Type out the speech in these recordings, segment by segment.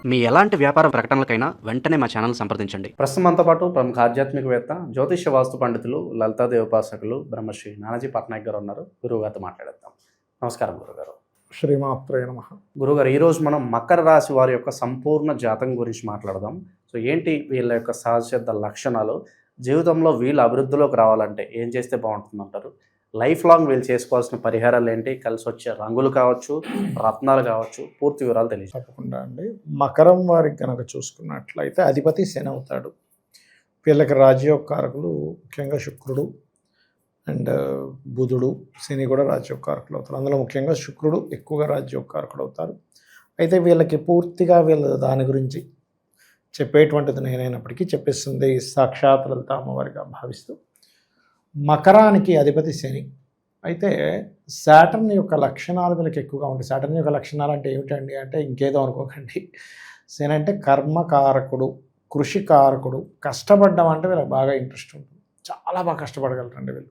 మీ ఎలాంటి వ్యాపార ప్రకటనలకైనా వెంటనే మా ఛానల్ సంప్రదించండి. ప్రస్తుతం మనతో పాటు ప్రముఖ ఆధ్యాత్మికవేత్త, జ్యోతిష్య వాస్తు పండితులు, లలితాదేవి ఉపాసకులు బ్రహ్మశ్రీ నానాజీ పట్నాయక్ గారు ఉన్నారు. గురువుగారితో మాట్లాడేద్దాం. నమస్కారం గురుగారు. శ్రీమాత్రే నమః. గురుగారు, ఈరోజు మనం మకర రాశి వారి యొక్క సంపూర్ణ జాతకం గురించి మాట్లాడదాం. సో ఏంటి వీళ్ళ యొక్క సహజ లక్షణాలు, జీవితంలో వీళ్ళ అభివృద్ధిలోకి రావాలంటే ఏం చేస్తే బాగుంటుందంటారు? లైఫ్ లాంగ్ వీళ్ళు చేసుకోవాల్సిన పరిహారాలు ఏంటి? కలిసి వచ్చే రంగులు కావచ్చు, రత్నాలు కావచ్చు, పూర్తి వివరాలు తెలియదు. తప్పకుండా అండి. మకరం వారికి కనుక చూసుకున్నట్లయితే అధిపతి శని అవుతాడు. వీళ్ళకి రాజ్యోగకారకులు ముఖ్యంగా శుక్రుడు అండ్ బుధుడు, శని కూడా రాజ్యోగకారకులు అవుతారు. అందులో ముఖ్యంగా శుక్రుడు ఎక్కువగా రాజ్యోగకారకుడు అవుతారు. అయితే వీళ్ళకి పూర్తిగా వీళ్ళ దాని గురించి చెప్పేటువంటిది నేనైనప్పటికీ చెప్పేస్తుంది సాక్షాత్ లలిత అమ్మవారిగా భావిస్తూ. మకరానికి అధిపతి శని. అయితే శాటర్న్ యొక్క లక్షణాలు వీళ్ళకి ఎక్కువగా ఉంటాయి. శాటర్న్ యొక్క లక్షణాలు అంటే ఏమిటండి అంటే ఇంకేదో అనుకోకండి. శని అంటే కర్మకారకుడు, కృషికారకుడు. కష్టపడ్డం అంటే వీళ్ళకి బాగా ఇంట్రెస్ట్ ఉంటుంది. చాలా బాగా కష్టపడగలరండి వీళ్ళు.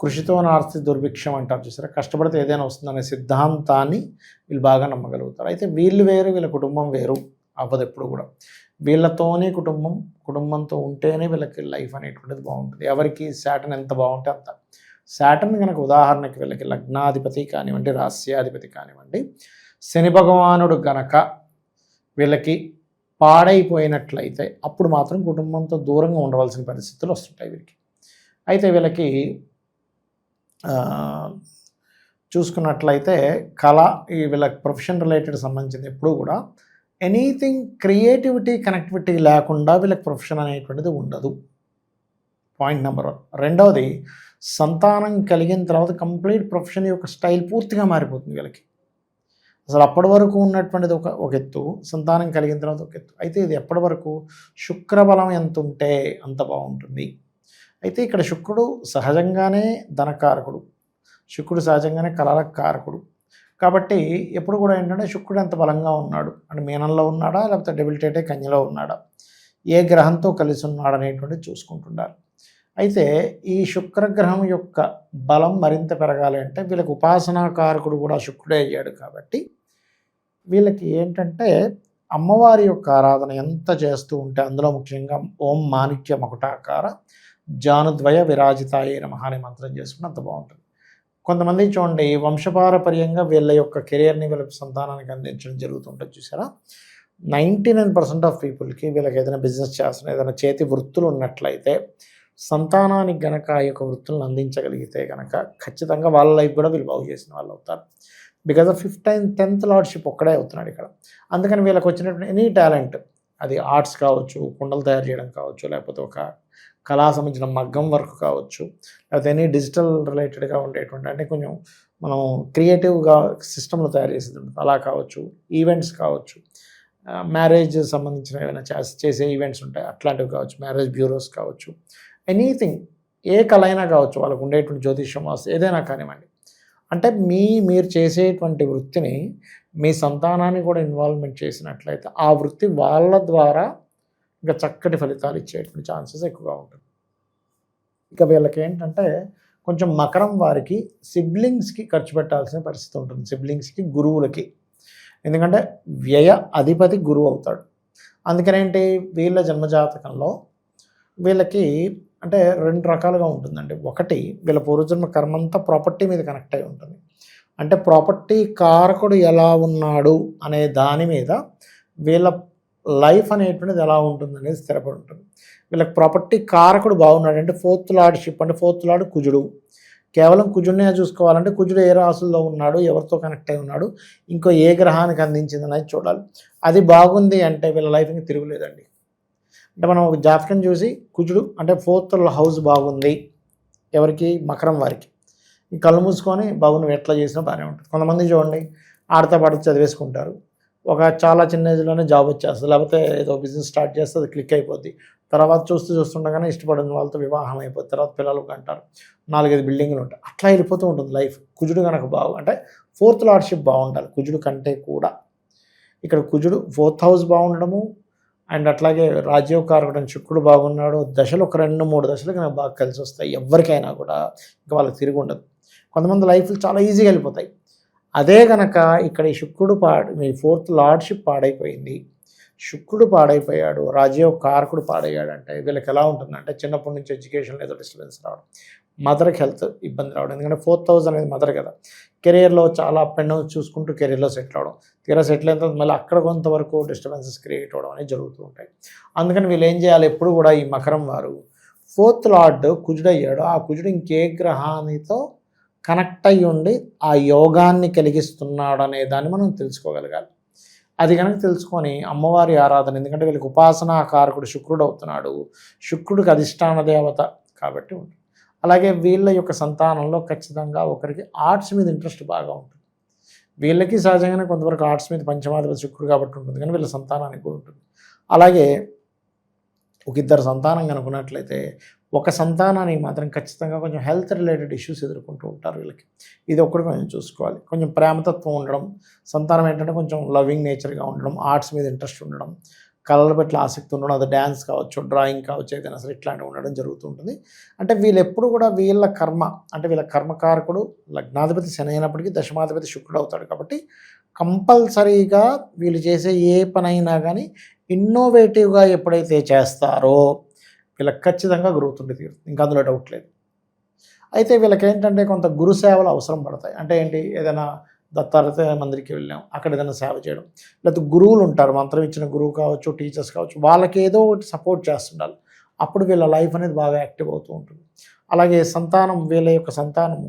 కృషితో నాస్తి దుర్భిక్షం అంటారు చూసారా, కష్టపడితే ఏదైనా వస్తుందనే సిద్ధాంతాన్ని వీళ్ళు బాగా నమ్మగలుగుతారు. అయితే వీళ్ళు వేరు, వీళ్ళ కుటుంబం వేరు అవ్వదు ఎప్పుడు కూడా. వీళ్ళతోనే కుటుంబంతో ఉంటేనే వీళ్ళకి లైఫ్ అనేటువంటిది బాగుంటుంది. ఎవరికి శాటర్న్ ఎంత బాగుంటే అంత. శాటర్న్ కనుక ఉదాహరణకి వీళ్ళకి లగ్నాధిపతి కానివ్వండి, రాస్యాధిపతి కానివ్వండి, శని భగవానుడు గనక వీళ్ళకి పాడైపోయినట్లయితే అప్పుడు మాత్రం కుటుంబంతో దూరంగా ఉండవలసిన పరిస్థితులు వస్తుంటాయి వీరికి. అయితే వీళ్ళకి చూసుకున్నట్లయితే కళ, ఈ వీళ్ళకి ప్రొఫెషన్ రిలేటెడ్ సంబంధించింది ఎప్పుడూ కూడా ఎనీథింగ్ క్రియేటివిటీ కనెక్టివిటీ లేకుండా వీళ్ళకి ప్రొఫెషన్ అనేటువంటిది ఉండదు. Point number 1. రెండవది, సంతానం కలిగిన తర్వాత కంప్లీట్ ప్రొఫెషన్ యొక్క స్టైల్ పూర్తిగా మారిపోతుంది వీళ్ళకి. అసలు అప్పటి వరకు ఉన్నటువంటిది ఒక ఎత్తు, సంతానం కలిగిన తర్వాత ఒక ఎత్తు. అయితే ఇది ఎప్పటి వరకు? శుక్రబలం ఎంత ఉంటే అంత బాగుంటుంది. అయితే ఇక్కడ శుక్రుడు సహజంగానే ధనకారకుడు, శుక్రుడు సహజంగానే కళలకు కారకుడు. కాబట్టి ఎప్పుడు కూడా ఏంటంటే శుక్రుడు ఎంత బలంగా ఉన్నాడు అంటే మీనంలో ఉన్నాడా లేకపోతే డెబిలిటేటే కన్యలో ఉన్నాడా, ఏ గ్రహంతో కలిసి ఉన్నాడు అనేటువంటిది చూసుకుంటున్నారు. అయితే ఈ శుక్రగ్రహం యొక్క బలం మరింత పెరగాలి అంటే వీళ్ళకి ఉపాసనాకారకుడు కూడా శుక్రుడే అయ్యాడు. కాబట్టి వీళ్ళకి ఏంటంటే అమ్మవారి యొక్క ఆరాధన ఎంత చేస్తూ ఉంటే, అందులో ముఖ్యంగా ఓం మాణిక్య మకుటాకార జానుద్వయ విరాజితాయే నమః అనే మంత్రం చేసుకుంటే అంత బాగుంటుంది. కొంతమంది చూడండి వంశపారపర్యంగా వీళ్ళ యొక్క కెరియర్ని వీళ్ళ సంతానానికి అందించడం జరుగుతుంటుంది చూసారా. 99% ఆఫ్ పీపుల్కి వీళ్ళకి ఏదైనా బిజినెస్ చేస్తున్న, ఏదైనా చేతి వృత్తులు ఉన్నట్లయితే సంతానానికి గనక ఆ యొక్క వృత్తులను అందించగలిగితే కనుక ఖచ్చితంగా వాళ్ళ లైఫ్ కూడా వీళ్ళు బాగు చేసిన వాళ్ళు అవుతారు. బికాజ్ ఆఫ్ 10th లార్డ్షిప్ ఒక్కడే అవుతున్నాడు ఇక్కడ. అందుకని వీళ్ళకి వచ్చినటువంటి ఎనీ టాలెంట్, అది ఆర్ట్స్ కావచ్చు, కుండలు తయారు చేయడం కావచ్చు, లేకపోతే ఒక కళా సంబంధించిన మగ్గం వర్క్ కావచ్చు, లేకపోతే ఎనీ డిజిటల్ రిలేటెడ్గా ఉండేటువంటి అంటే కొంచెం మనం క్రియేటివ్గా సిస్టమ్లు తయారు చేసేది ఉంటుంది అలా కావచ్చు, ఈవెంట్స్ కావచ్చు, మ్యారేజ్ సంబంధించిన ఏమైనా చేసే ఈవెంట్స్ ఉంటాయి అట్లాంటివి కావచ్చు, మ్యారేజ్ బ్యూరోస్ కావచ్చు, ఎనీథింగ్ ఏ కళ అయినా కావచ్చు, వాళ్ళకు ఉండేటువంటి జ్యోతిష్యం వాస్తు ఏదైనా కానివ్వండి. అంటే మీరు చేసేటువంటి వృత్తిని మీ సంతానాన్ని కూడా ఇన్వాల్వ్మెంట్ చేసినట్లయితే ఆ వృత్తి వాళ్ళ ద్వారా ఇంకా చక్కటి ఫలితాలు ఇచ్చేటువంటి ఛాన్సెస్ ఎక్కువగా ఉంటుంది. ఇక వీళ్ళకి ఏంటంటే కొంచెం మకరం వారికి సిబ్లింగ్స్కి ఖర్చు పెట్టాల్సిన పరిస్థితి ఉంటుంది. సిబ్లింగ్స్కి, గురువులకి. ఎందుకంటే వ్యయ అధిపతి గురువు అవుతాడు. అందుకనేంటి వీళ్ళ జన్మజాతకంలో వీళ్ళకి అంటే 2 రకాలుగా ఉంటుందండి. ఒకటి, వీళ్ళ పూర్వజన్మ కర్మంతా ప్రాపర్టీ మీద కనెక్ట్ అయి ఉంటుంది. అంటే ప్రాపర్టీ కారకుడు ఎలా ఉన్నాడు అనే దాని మీద వీళ్ళ లైఫ్ అనేటువంటిది ఎలా ఉంటుంది అనేది స్థిరపడి ఉంటుంది. వీళ్ళకి ప్రాపర్టీ కారకుడు బాగున్నాడు అంటే 4th లార్డ్షిప్ అంటే 4th లార్డ్ కుజుడు. కేవలం కుజుడినే చూసుకోవాలంటే కుజుడు ఏ రాసుల్లో ఉన్నాడు, ఎవరితో కనెక్ట్ అయి ఉన్నాడు, ఇంకో ఏ గ్రహానికి అందించింది అనేది చూడాలి. అది బాగుంది అంటే వీళ్ళ లైఫ్కి తిరుగులేదండి. అంటే మనం ఒక జాతకం చూసి కుజుడు అంటే 4th హౌస్ బాగుంది ఎవరికి? మకరం వారికి. ఈ కళ్ళు మూసుకొని బాబు నువ్వు ఎట్లా చేసినా బాగానే ఉంటుంది. కొంతమంది చూడండి ఆడతా పాట చదివేసుకుంటారు, ఒక చాలా చిన్న ఏజ్లోనే జాబ్ వచ్చేస్తుంది, లేకపోతే ఏదో బిజినెస్ స్టార్ట్ చేస్తే అది క్లిక్ అయిపోద్ది. తర్వాత చూస్తుండగానే ఇష్టపడిన వాళ్ళతో వివాహం అయిపోతుంది, తర్వాత పిల్లలు అంటారు, 4-5 బిల్డింగ్లు ఉంటాయి, అట్లా వెళ్ళిపోతూ ఉంటుంది లైఫ్. కుజుడు కనుక అంటే 4th లార్డ్షిప్ బాగుండాలి కుజుడు కంటే కూడా. ఇక్కడ కుజుడు 4th హౌస్ బాగుండడము అండ్ అట్లాగే రాజ్యోగకారకుడు శుక్రుడు బాగున్నాడు. దశలు ఒక 2-3 దశలు కనుక బాగా కలిసి వస్తాయి ఎవరికైనా కూడా, ఇంకా వాళ్ళకి తిరిగి ఉండదు. కొంతమంది లైఫ్లు చాలా ఈజీగా వెళ్ళిపోతాయి. అదే కనుక ఇక్కడ ఈ శుక్రుడు మీ 4th లార్డ్షిప్ పాడైపోయింది, శుక్రుడు పాడైపోయాడు, రాజయోగ కారకుడు పాడయ్యాడు అంటే వీళ్ళకి ఎలా ఉంటుందంటే చిన్నప్పటి నుంచి ఎడ్యుకేషన్లో ఏదో డిస్టర్బెన్స్ రావడం, మదర్కి హెల్త్ ఇబ్బంది రావడం. ఎందుకంటే 4th హౌస్ అనేది మదర్ కదా. కెరియర్లో చాలా అప్ అండ్ డౌన్స్ చూసుకుంటూ కెరియర్లో సెటిల్ అవ్వడం, తీరా సెటిల్ అయిన తర్వాత మళ్ళీ అక్కడ కొంతవరకు డిస్టర్బెన్సెస్ క్రియేట్ అవ్వడం అనేది జరుగుతూ ఉంటాయి. అందుకని వీళ్ళు ఏం చేయాలి, ఎప్పుడు కూడా ఈ మకరం వారు 4th లార్డ్ కుజుడయ్యాడు, ఆ కుజుడు ఇంకే గ్రహానితో కనెక్ట్ అయ్యి ఉండి ఆ యోగాన్ని కలిగిస్తున్నాడు అనే దాన్ని మనం తెలుసుకోగలగాలి. అది కనుక తెలుసుకొని అమ్మవారి ఆరాధన, ఎందుకంటే వీళ్ళకి ఉపాసనా కారకుడు శుక్రుడు అవుతున్నాడు, శుక్రుడికి అధిష్టాన దేవత కాబట్టి ఉంటుంది. అలాగే వీళ్ళ యొక్క సంతానంలో ఖచ్చితంగా ఒకరికి ఆర్ట్స్ మీద ఇంట్రెస్ట్ బాగా ఉంటుంది. వీళ్ళకి సహజంగానే కొంతవరకు ఆర్ట్స్ మీద పంచమాధిపతి శుక్రుడు కాబట్టి ఉంటుంది, కానీ వీళ్ళ సంతానానికి కూడా ఉంటుంది. అలాగే ఒక ఇద్దరు సంతానం కనుకున్నట్లయితే ఒక సంతానానికి మాత్రం ఖచ్చితంగా కొంచెం హెల్త్ రిలేటెడ్ ఇష్యూస్ ఎదుర్కొంటూ ఉంటారు వీళ్ళకి. ఇది ఒక్కటి కొంచెం చూసుకోవాలి. కొంచెం ప్రేమతత్వం ఉండడం, సంతానం ఏంటంటే కొంచెం లవింగ్ నేచర్గా ఉండడం, ఆర్ట్స్ మీద ఇంట్రెస్ట్ ఉండడం, కళల పట్ల ఆసక్తి ఉండడం, అది డ్యాన్స్ కావచ్చు, డ్రాయింగ్ కావచ్చు, ఏదైనా సరే ఇట్లాంటివి ఉండడం జరుగుతూ ఉంటుంది. అంటే వీళ్ళు ఎప్పుడు కూడా వీళ్ళ కర్మ, అంటే వీళ్ళ కర్మకారకుడు లగ్నాధిపతి శని అయినప్పటికీ దశమాధిపతి శుక్రుడు అవుతాడు కాబట్టి కంపల్సరీగా వీళ్ళు చేసే ఏ పనైనా కానీ ఇన్నోవేటివ్గా ఎప్పుడైతే చేస్తారో వీళ్ళకి ఖచ్చితంగా గ్రోత్ ఉండి తీరుతుంది, ఇంకా అందులో డౌట్ లేదు. అయితే వీళ్ళకి ఏంటంటే కొంత గురు సేవలు అవసరం పడతాయి. అంటే ఏంటి, ఏదైనా దత్తాత్రేయ మందిరికి వెళ్ళాం, అక్కడ ఏదైనా సేవ చేయడం, లేకపోతే గురువులు ఉంటారు, మంత్రం ఇచ్చిన గురువు కావచ్చు, టీచర్స్ కావచ్చు, వాళ్ళకి ఏదో ఒకటి సపోర్ట్ చేస్తుండాలి. అప్పుడు వీళ్ళ లైఫ్ అనేది బాగా యాక్టివ్ అవుతూ ఉంటుంది. అలాగే సంతానం, వీళ్ళ యొక్క సంతానం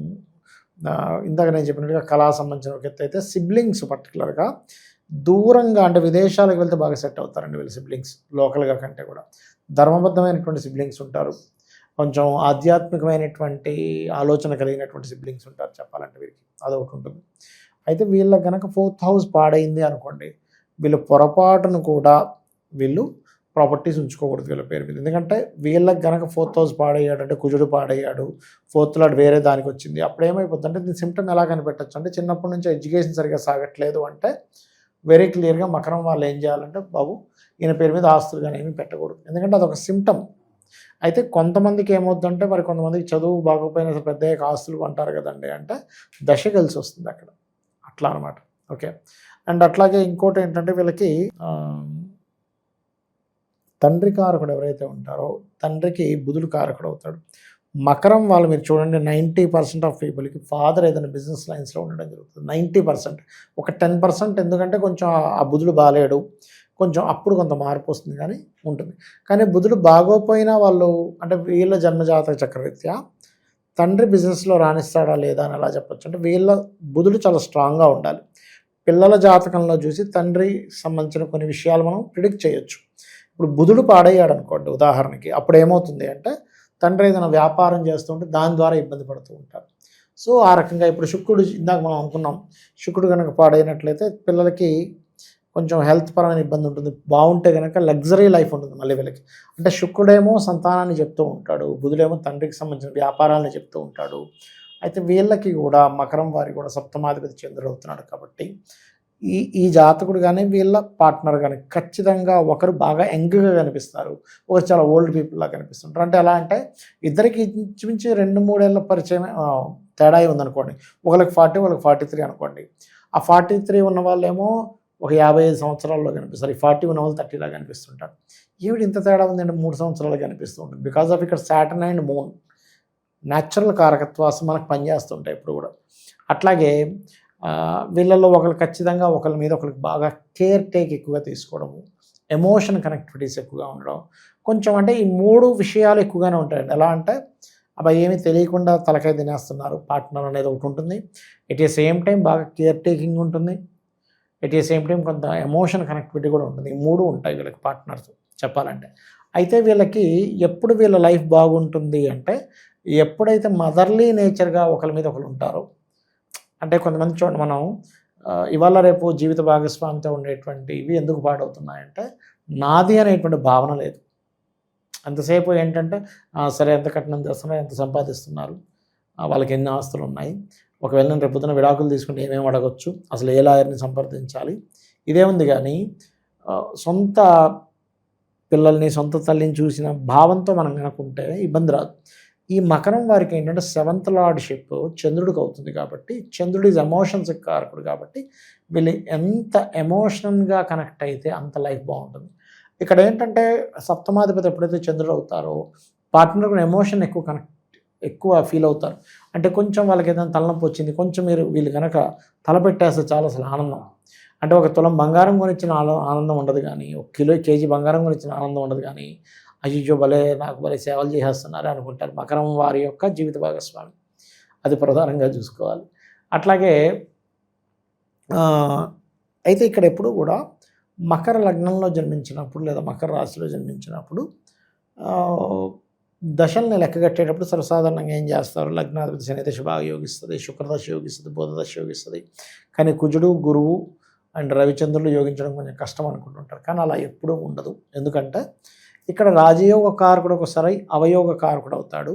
ఇందాక నేను చెప్పినట్టుగా కళా సంబంధించిన ఒక ఎత్తు అయితే, సిబ్లింగ్స్ పర్టికులర్గా దూరంగా అంటే విదేశాలకు వెళ్తే బాగా సెట్ అవుతారండి వీళ్ళ సిబ్లింగ్స్, లోకల్గా కంటే కూడా. ధర్మబద్ధమైనటువంటి సిబ్లింగ్స్ ఉంటారు, కొంచెం ఆధ్యాత్మికమైనటువంటి ఆలోచన కలిగినటువంటి సిబ్లింగ్స్ ఉంటారు చెప్పాలంటే వీరికి, అదొకటి ఉంటుంది. అయితే వీళ్ళకి కనుక 4th హౌస్ పాడైంది అనుకోండి, వీళ్ళు పొరపాటును కూడా వీళ్ళు ప్రాపర్టీస్ ఉంచుకోకూడదు వీళ్ళ పేరు మీద. ఎందుకంటే వీళ్ళకి కనుక 4th హౌస్ పాడయ్యాడు అంటే, కుజుడు పాడయ్యాడు, 4th లార్డ్ వేరే దానికి వచ్చింది, అప్పుడు ఏమైపోతుంది అంటే దీని సిమ్టమ్ ఎలా కనిపెట్టచ్చు అంటే, చిన్నప్పటి నుంచి ఎడ్యుకేషన్ సరిగ్గా సాగట్లేదు అంటే వెరీ క్లియర్గా మకరం వాళ్ళు ఏం చేయాలంటే, బాబు ఈయన పేరు మీద ఆస్తులు కానీ ఏమీ పెట్టకూడదు, ఎందుకంటే అదొక సిమ్టమ్. అయితే కొంతమందికి ఏమవుతుందంటే, మరి కొంతమందికి చదువు బాగోపోయినా పెద్ద ఆస్తులు అంటారు కదండి అంటే, దశ కలిసి వస్తుంది అక్కడ, అట్లా అనమాట. ఓకే. అండ్ అట్లాగే ఇంకోటి ఏంటంటే వీళ్ళకి తండ్రి కారకుడు ఎవరైతే ఉంటారో, తండ్రికి బుధుడు కారకుడు అవుతాడు. మకరం వాళ్ళు మీరు చూడండి, 90% ఆఫ్ పీపుల్కి ఫాదర్ ఏదైనా బిజినెస్ లైన్స్లో ఉండడం జరుగుతుంది. 90%, ఒక 10% ఎందుకంటే కొంచెం ఆ బుధుడు బాలేడు, కొంచెం అప్పుడు కొంత మార్పు వస్తుంది కానీ ఉంటుంది. కానీ బుధుడు బాగోపోయినా వాళ్ళు, అంటే వీళ్ళ జన్మజాతక చక్రరీత్యా తండ్రి బిజినెస్లో రాణిస్తాడా లేదా అని ఎలా చెప్పచ్చు అంటే, వీళ్ళ బుధుడు చాలా స్ట్రాంగ్గా ఉండాలి. పిల్లల జాతకంలో చూసి తండ్రికి సంబంధించిన కొన్ని విషయాలు మనం ప్రిడిక్ట్ చేయొచ్చు. ఇప్పుడు బుధుడు పాడయ్యాడు అనుకోండి ఉదాహరణకి, అప్పుడు ఏమవుతుంది అంటే, తండ్రి ఏదైనా వ్యాపారం చేస్తుంటే దాని ద్వారా ఇబ్బంది పడుతూ ఉంటారు. సో ఆ రకంగా ఇప్పుడు శుక్రుడు, ఇందాక మనం అనుకున్నాం, శుక్రుడు కనుక పాడైనట్లయితే పిల్లలకి కొంచెం హెల్త్ పరమైన ఇబ్బంది ఉంటుంది. బాగుంటే కనుక లగ్జరీ లైఫ్ ఉంటుంది మళ్ళీ వీళ్ళకి. అంటే శుక్రుడేమో సంతానాన్ని చెప్తూ ఉంటాడు, బుధుడేమో తండ్రికి సంబంధించిన వ్యాపారాలను చెప్తూ ఉంటాడు. అయితే వీళ్ళకి కూడా మకరం వారికి కూడా సప్తమాధిపతి చంద్రుడు అవుతున్నాడు కాబట్టి ఈ జాతకుడు కానీ వీళ్ళ పార్ట్నర్ కానీ ఖచ్చితంగా ఒకరు బాగా యంగ్గా కనిపిస్తారు, ఒకరు చాలా ఓల్డ్ పీపుల్లా కనిపిస్తుంటారు. అంటే ఎలా అంటే ఇద్దరికి ఇంచుమించి 2-3 ఏళ్ళ పరిచయం తేడా ఉందనుకోండి, ఒకరికి 40, ఒకరికి 43 అనుకోండి. ఆ 43 ఉన్న వాళ్ళేమో ఒక 55 సంవత్సరాల్లో కనిపిస్తారు, ఈ 40 ఉన్న వాళ్ళు 30లా కనిపిస్తుంటారు. ఏమిటి ఇంత తేడా ఉందంటే 3 సంవత్సరాలు కనిపిస్తూ ఉంటుంది. బికాజ్ ఆఫ్ ఇక్కడ సాటర్న్ అండ్ మూన్ న్యాచురల్ కారకత్వాసం మనకు పనిచేస్తుంటాయి ఇప్పుడు కూడా. అట్లాగే వీళ్ళల్లో ఒకరు ఖచ్చితంగా ఒకరి మీద ఒకరికి బాగా కేర్ టేక్ ఎక్కువగా తీసుకోవడము, ఎమోషన్ కనెక్టివిటీస్ ఎక్కువగా ఉండడం, కొంచెం అంటే ఈ 3 విషయాలు ఎక్కువగానే ఉంటాయండి. ఎలా అంటే అబ్బాయి ఏమీ తెలియకుండా తలకాయ తినేస్తున్నారు పార్ట్నర్ అనేది ఒకటి ఉంటుంది, ఎట్ ఏ సేమ్ టైం బాగా కేర్ టేకింగ్ ఉంటుంది, ఎట్ ఏ సేమ్ టైం కొంత ఎమోషన్ కనెక్టివిటీ కూడా ఉంటుంది. ఈ 3 ఉంటాయి వీళ్ళకి పార్ట్నర్స్ చెప్పాలంటే. అయితే వీళ్ళకి ఎప్పుడు వీళ్ళ లైఫ్ బాగుంటుంది అంటే, ఎప్పుడైతే మదర్లీ నేచర్గా ఒకరి మీద ఒకరు ఉంటారో. అంటే కొంతమంది చూడండి, మనం ఇవాళ రేపు జీవిత భాగస్వామితో ఉండేటువంటి ఇవి ఎందుకు పాడవుతున్నాయంటే, నాది అనేటువంటి భావన లేదు. అంతసేపు ఏంటంటే సరే ఎంత కట్నం చేస్తున్నారు, ఎంత సంపాదిస్తున్నారు, వాళ్ళకి ఎన్ని ఆస్తులు ఉన్నాయి, ఒకవేళ నేను రేపు పొద్దున విడాకులు తీసుకుంటే ఏమేమి అడగచ్చు, అసలు ఏ లాయర్ని సంప్రదించాలి, ఇదే ఉంది. కానీ సొంత పిల్లల్ని సొంత తల్లిని చూసిన భావంతో మనం కనుక్కుంటే ఇబ్బంది రాదు. ఈ మకరం వారికి ఏంటంటే 7th లార్డ్షిప్ చంద్రుడికి అవుతుంది కాబట్టి చంద్రుడి ఎమోషన్స్ కారకుడు కాబట్టి వీళ్ళు ఎంత ఎమోషనల్గా కనెక్ట్ అయితే అంత లైఫ్ బాగుంటుంది. ఇక్కడ ఏంటంటే సప్తమాధిపతి ఎప్పుడైతే చంద్రుడు అవుతారో పార్ట్నర్ కూడా ఎమోషన్ ఎక్కువ ఫీల్ అవుతారు. అంటే కొంచెం వాళ్ళకి ఏదైనా తలనొప్పి వచ్చింది, కొంచెం వీళ్ళు కనుక తలపెట్టేస్తే చాలా అసలు ఆనందం. అంటే ఒక తులం బంగారం కొనిచ్చిన ఆనందం ఉండదు, కానీ ఒక కేజీ బంగారం కొనిచ్చిన ఆనందం ఉండదు, కానీ అయ్యో నాకు భలే సేవలు చేసేస్తున్నారు అనుకుంటారు. మకరం వారి యొక్క జీవిత భాగస్వామి, అది ప్రధానంగా చూసుకోవాలి. అట్లాగే అయితే ఇక్కడ ఎప్పుడు కూడా మకర లగ్నంలో జన్మించినప్పుడు లేదా మకర రాశిలో జన్మించినప్పుడు దశల్ని లెక్కగట్టేటప్పుడు సర్వసాధారణంగా ఏం చేస్తారు, లగ్నాధిపతి శని దశ బాగా యోగిస్తుంది, శుక్రదశ యోగిస్తుంది, బుధదశ యోగిస్తుంది. కానీ కుజుడు, గురువు అండ్ రవిచంద్రులు యోగించడం కొంచెం కష్టం అనుకుంటుంటారు, కానీ అలా ఎప్పుడూ ఉండదు. ఎందుకంటే ఇక్కడ రాజయోగ కారకుడు ఒకసారి అవయోగ కారకుడు అవుతాడు,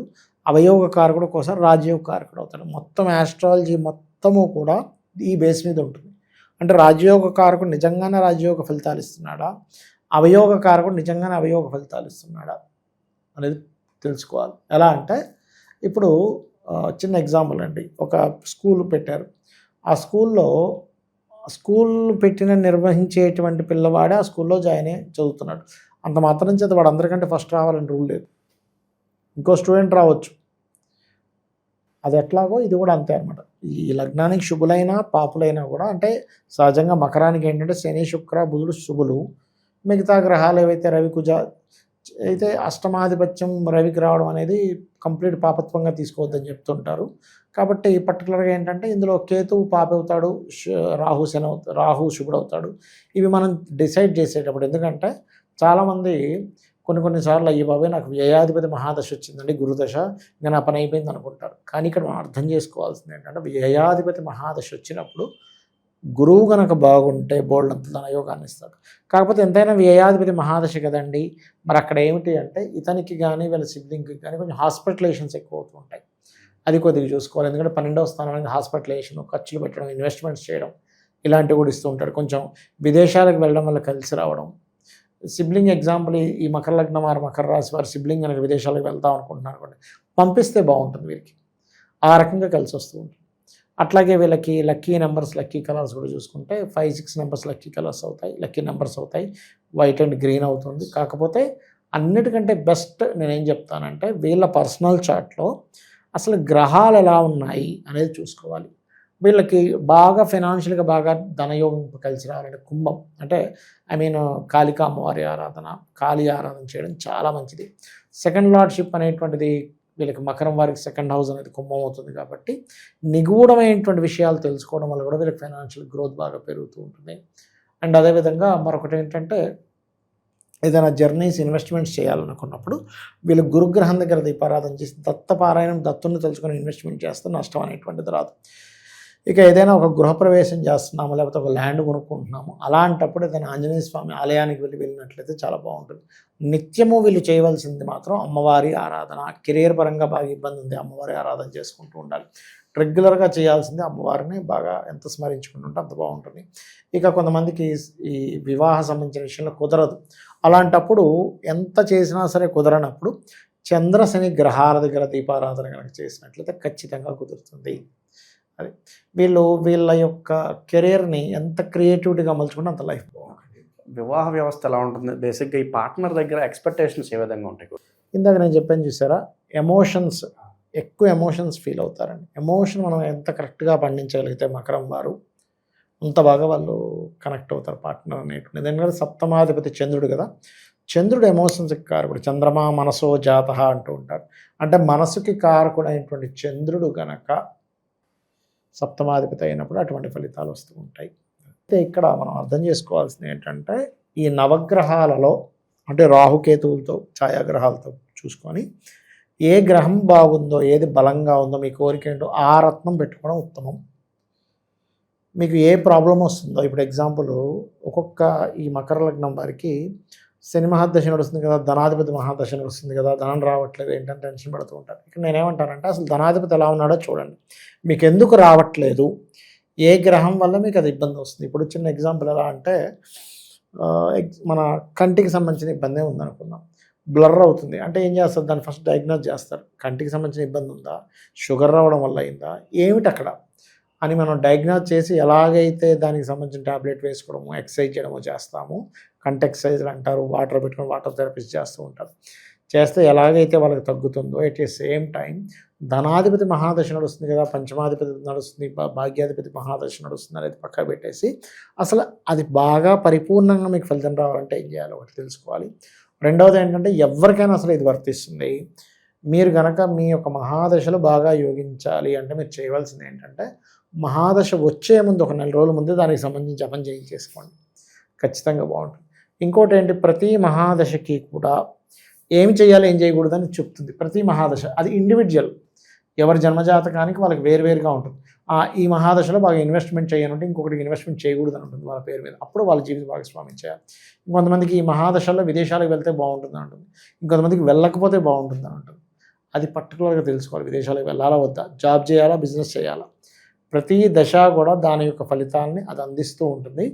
అవయోగ కారకుడు ఒకసారి రాజయోగ కారకుడు అవుతాడు. మొత్తం ఆస్ట్రాలజీ మొత్తము కూడా ఈ బేస్ మీద ఉంటుంది. అంటే రాజయోగ కారకుడు నిజంగానే రాజయోగ ఫలితాలు ఇస్తున్నాడా, అవయోగ కారకుడు నిజంగానే అవయోగ ఫలితాలు ఇస్తున్నాడా అనేది తెలుసుకోవాలి. ఎలా అంటే ఇప్పుడు చిన్న ఎగ్జాంపుల్ అండి, ఒక స్కూల్ పెట్టారు. ఆ స్కూల్ నిర్వహించేటువంటి పిల్లవాడే ఆ స్కూల్లో జాయిన్ అయ్యి చదువుతున్నాడు. అంత మాత్రం చేత వాడు అందరికంటే ఫస్ట్ రావాలని రూల్ లేదు. ఇంకో స్టూడెంట్ రావచ్చు, అది ఎట్లాగో ఇది కూడా అంతే అనమాట. ఈ లగ్నానికి శుభులైనా పాపులైనా కూడా, అంటే సహజంగా మకరానికి ఏంటంటే శని, శుక్ర, బుధుడు శుభులు. మిగతా గ్రహాలు ఏవైతే రవి, కుజ అయితే అష్టమాధిపత్యం రవికి రావడం అనేది కంప్లీట్ పాపత్వంగా తీసుకోవద్దని చెప్తుంటారు. కాబట్టి పర్టికులర్గా ఏంటంటే ఇందులో కేతువు పాప అవుతాడు, రాహు శుభుడవుతాడు. ఇవి మనం డిసైడ్ చేసేటప్పుడు, ఎందుకంటే చాలామంది కొన్నిసార్లు అయ్యి బాబాయ్ నాకు వ్యయాధిపతి మహాదశ వచ్చిందండి, గురుదశ, ఇంకా నా పని అయిపోయింది అనుకుంటారు. కానీ ఇక్కడ మనం అర్థం చేసుకోవాల్సింది ఏంటంటే వ్యయాధిపతి మహాదశ వచ్చినప్పుడు గురువు కనుక బాగుంటే బోల్డ్ అంత ధనయోగాన్ని ఇస్తాడు. కాకపోతే ఎంతైనా వ్యయాధిపతి మహాదశ కదండి, మరి అక్కడ ఏమిటి అంటే ఇతనికి కానీ వీళ్ళ సిబ్లింగ్కి కానీ కొంచెం హాస్పిటలైజేషన్స్ ఎక్కువ అవుతూ ఉంటాయి. అది కొద్దిగా చూసుకోవాలి. ఎందుకంటే 12వ స్థానానికి హాస్పిటలైజేషన్, ఖర్చులు పెట్టడం, ఇన్వెస్ట్మెంట్స్ చేయడం ఇలాంటివి కూడా ఇస్తూ ఉంటాడు. కొంచెం విదేశాలకు వెళ్ళడం వల్ల కలిసి రావడం. సిబ్లింగ్ ఎగ్జాంపుల్, ఈ మకర లగ్నం వారు మకర రాశి వారి సిబ్లింగ్ కనుక విదేశాలకు వెళ్దాం అనుకుంటున్నారు అనుకోండి, పంపిస్తే బాగుంటుంది వీరికి, ఆ రకంగా కలిసి వస్తూ ఉంటుంది. అట్లాగే వీళ్ళకి లక్కీ నెంబర్స్, లక్కీ కలర్స్ కూడా చూసుకుంటే 5, 6 నెంబర్స్ లక్కీ కలర్స్ అవుతాయి, లక్కీ నెంబర్స్ అవుతాయి. వైట్ అండ్ గ్రీన్ అవుతుంది. కాకపోతే అన్నిటికంటే బెస్ట్ నేనేం చెప్తానంటే వీళ్ళ పర్సనల్ చార్ట్లో అసలు గ్రహాలు ఎలా ఉన్నాయి అనేది చూసుకోవాలి. వీళ్ళకి బాగా ఫైనాన్షియల్గా బాగా ధనయోగం కలిసి రావాలంటే కుంభం, అంటే కాళికా అమ్మవారి ఆరాధన, కాళీ ఆరాధన చేయడం చాలా మంచిది. సెకండ్ లార్డ్షిప్ అనేటువంటిది వీళ్ళకి మకరం వారికి సెకండ్ హౌస్ అనేది కుంభం అవుతుంది కాబట్టి నిగూఢమైనటువంటి విషయాలు తెలుసుకోవడం వల్ల కూడా వీళ్ళకి ఫైనాన్షియల్ గ్రోత్ బాగా పెరుగుతూ ఉంటుంది. అండ్ అదేవిధంగా మరొకటి ఏంటంటే ఏదైనా జర్నీస్, ఇన్వెస్ట్మెంట్స్ చేయాలనుకున్నప్పుడు వీళ్ళు గురుగ్రహం దగ్గర దీపారాధన చేసి దత్తపారాయణం, దత్తుని తెలుసుకొని ఇన్వెస్ట్మెంట్ చేస్తే నష్టం అనేటువంటిది రాదు. ఇక ఏదైనా ఒక గృహప్రవేశం చేస్తున్నాము, లేకపోతే ఒక ల్యాండ్ కొనుక్కుంటున్నాము, అలాంటప్పుడు ఏదైనా ఆంజనేయ స్వామి ఆలయానికి వెళ్ళినట్లయితే చాలా బాగుంటుంది. నిత్యము వీళ్ళు చేయవలసింది మాత్రం అమ్మవారి ఆరాధన. కెరీర్ పరంగా బాగా ఇబ్బంది ఉంది, అమ్మవారి ఆరాధన చేసుకుంటూ ఉండాలి. రెగ్యులర్గా చేయాల్సింది అమ్మవారిని బాగా ఎంత స్మరించుకుంటుంటే అంత బాగుంటుంది. ఇక కొంతమందికి ఈ వివాహ సంబంధించిన విషయంలో కుదరదు. అలాంటప్పుడు ఎంత చేసినా సరే కుదరనప్పుడు చంద్ర శని గ్రహాల దగ్గర దీపారాధన కనుక చేసినట్లయితే ఖచ్చితంగా కుదురుతుంది. అది వీళ్ళ యొక్క కెరీర్ని ఎంత క్రియేటివిటీగా మలుచుకుంటే అంత లైఫ్ బాగుంటుంది. వివాహ వ్యవస్థ ఎలా ఉంటుంది? బేసిక్గా ఈ పార్ట్నర్ దగ్గర ఎక్స్పెక్టేషన్స్ ఏ విధంగా ఉంటాయి? ఇందాక నేను చెప్పాను చూసారా, ఎక్కువ ఎమోషన్స్ ఫీల్ అవుతారండి. ఎమోషన్ మనం ఎంత కరెక్ట్గా పండించగలిగితే మకరం వారు అంత బాగా వాళ్ళు కనెక్ట్ అవుతారు పార్ట్నర్ అనేటువంటి. ఎందుకంటే సప్తమాధిపతి చంద్రుడు కదా, చంద్రుడు ఎమోషన్స్కి కారకుడు. చంద్రమా మనసో జాత అంటూ ఉంటారు. అంటే మనసుకి కారకుడు అయినటువంటి చంద్రుడు గనక సప్తమాధిపతి అయినప్పుడు అటువంటి ఫలితాలు వస్తూ ఉంటాయి. అయితే ఇక్కడ మనం అర్థం చేసుకోవాల్సింది ఏంటంటే ఈ నవగ్రహాలలో, అంటే రాహుకేతువులతో ఛాయాగ్రహాలతో చూసుకొని ఏ గ్రహం బాగుందో, ఏది బలంగా ఉందో, మీ కోరిక ఏంటో ఆ రత్నం పెట్టుకోవడం ఉత్తమం. మీకు ఏ ప్రాబ్లం వస్తుందో, ఇప్పుడు ఎగ్జాంపుల్ ఒక్కొక్క ఈ మకర లగ్నం వారికి శని మహాదశ నడుస్తుంది కదా, ధనాధిపతి మహాదశ నడుస్తుంది కదా, ధనం రావట్లేదు ఏంటని టెన్షన్ పడుతూ ఉంటారు. ఇక్కడ నేనేమంటానంటే అసలు ధనాధిపతి ఎలా ఉన్నాడో చూడండి, మీకు ఎందుకు రావట్లేదు, ఏ గ్రహం వల్ల మీకు అది ఇబ్బంది వస్తుంది. ఇప్పుడు చిన్న ఎగ్జాంపుల్ ఎలా అంటే మన కంటికి సంబంధించిన ఇబ్బందే ఉందనుకుందాం. బ్లర్ అవుతుంది. అంటే ఏం చేస్తారు, దాన్ని ఫస్ట్ డయాగ్నోస్ చేస్తారు. కంటికి సంబంధించిన ఇబ్బంది ఉందా, షుగర్ రావడం వల్ల అయిందా, ఏమిటి అక్కడ అని మనం డయాగ్నోస్ చేసి ఎలాగైతే దానికి సంబంధించిన టాబ్లెట్ వేసుకోవడము, ఎక్సర్సైజ్ చేయడము చేస్తాము. కంటి ఎక్సర్సైజ్లు అంటారు, వాటర్ పెట్టుకొని వాటర్ థెరపీస్ చేస్తూ ఉంటారు. చేస్తే ఎలాగైతే వాళ్ళకి తగ్గుతుందో, ఎట్ ది సేమ్ టైం ధనాధిపతి మహాదశ నడుస్తుంది కదా, పంచమాధిపతి నడుస్తుంది, భాగ్యాధిపతి మహాదశ నడుస్తుంది అనేది పక్క పెట్టేసి అసలు అది బాగా పరిపూర్ణంగా మీకు ఫలితం రావాలంటే ఏం చేయాలో ఒకటి తెలుసుకోవాలి. రెండవది ఏంటంటే ఎవరికైనా అసలు ఇది వర్తిస్తుంది. మీరు కనుక మీ యొక్క మహాదశలో బాగా యోగించాలి అంటే మీరు చేయవలసింది ఏంటంటే, మహాదశ వచ్చే ముందు ఒక 4 రోజుల ముందు దానికి సంబంధించి జపం చేయించేసుకోండి, ఖచ్చితంగా బాగుంటుంది. ఇంకోటి ఏంటి, ప్రతి మహాదశకి కూడా ఏం చేయాలి ఏం చేయకూడదు అని చెప్తుంది ప్రతి మహాదశ. అది ఇండివిజువల్, ఎవరి జన్మజాతకానికి వాళ్ళకి వేరువేరుగా ఉంటుంది. ఈ మహాదశలో బాగా ఇన్వెస్ట్మెంట్ చేయనంటే ఇంకొకటికి ఇన్వెస్ట్మెంట్ చేయకూడదు అని ఉంటుంది వాళ్ళ పేరు మీద, అప్పుడు వాళ్ళ జీవిత భాగస్వామ్యం చేయాలి. ఇంకొంతమందికి ఈ మహాదశలో విదేశాలకు వెళ్తే బాగుంటుంది అంటుంది, ఇంకొంతమందికి వెళ్ళకపోతే బాగుంటుంది అని ఉంటుంది. అది పర్టికులర్గా తెలుసుకోవాలి, విదేశాలకు వెళ్ళాలా వద్దా, జాబ్ చేయాలా, బిజినెస్ చేయాలా. ప్రతి దశ కూడా దాని యొక్క ఫలితాలని అది అందిస్తూ ఉంటుంది.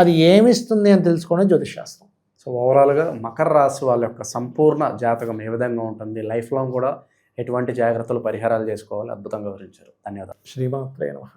అది ఏమిస్తుంది అని తెలుసుకోవడం జ్యోతిషశాస్త్రం. సో ఓవరాల్గా మకర రాశి వాళ్ళ యొక్క సంపూర్ణ జాతకం ఏ విధంగా ఉంటుంది, లైఫ్ లాంగ్ కూడా ఎటువంటి జాగ్రత్తలు పరిహారాలు చేసుకోవాలి, అద్భుతంగా వివరించారు. ధన్యవాదాలు. శ్రీమాత్రే నమః.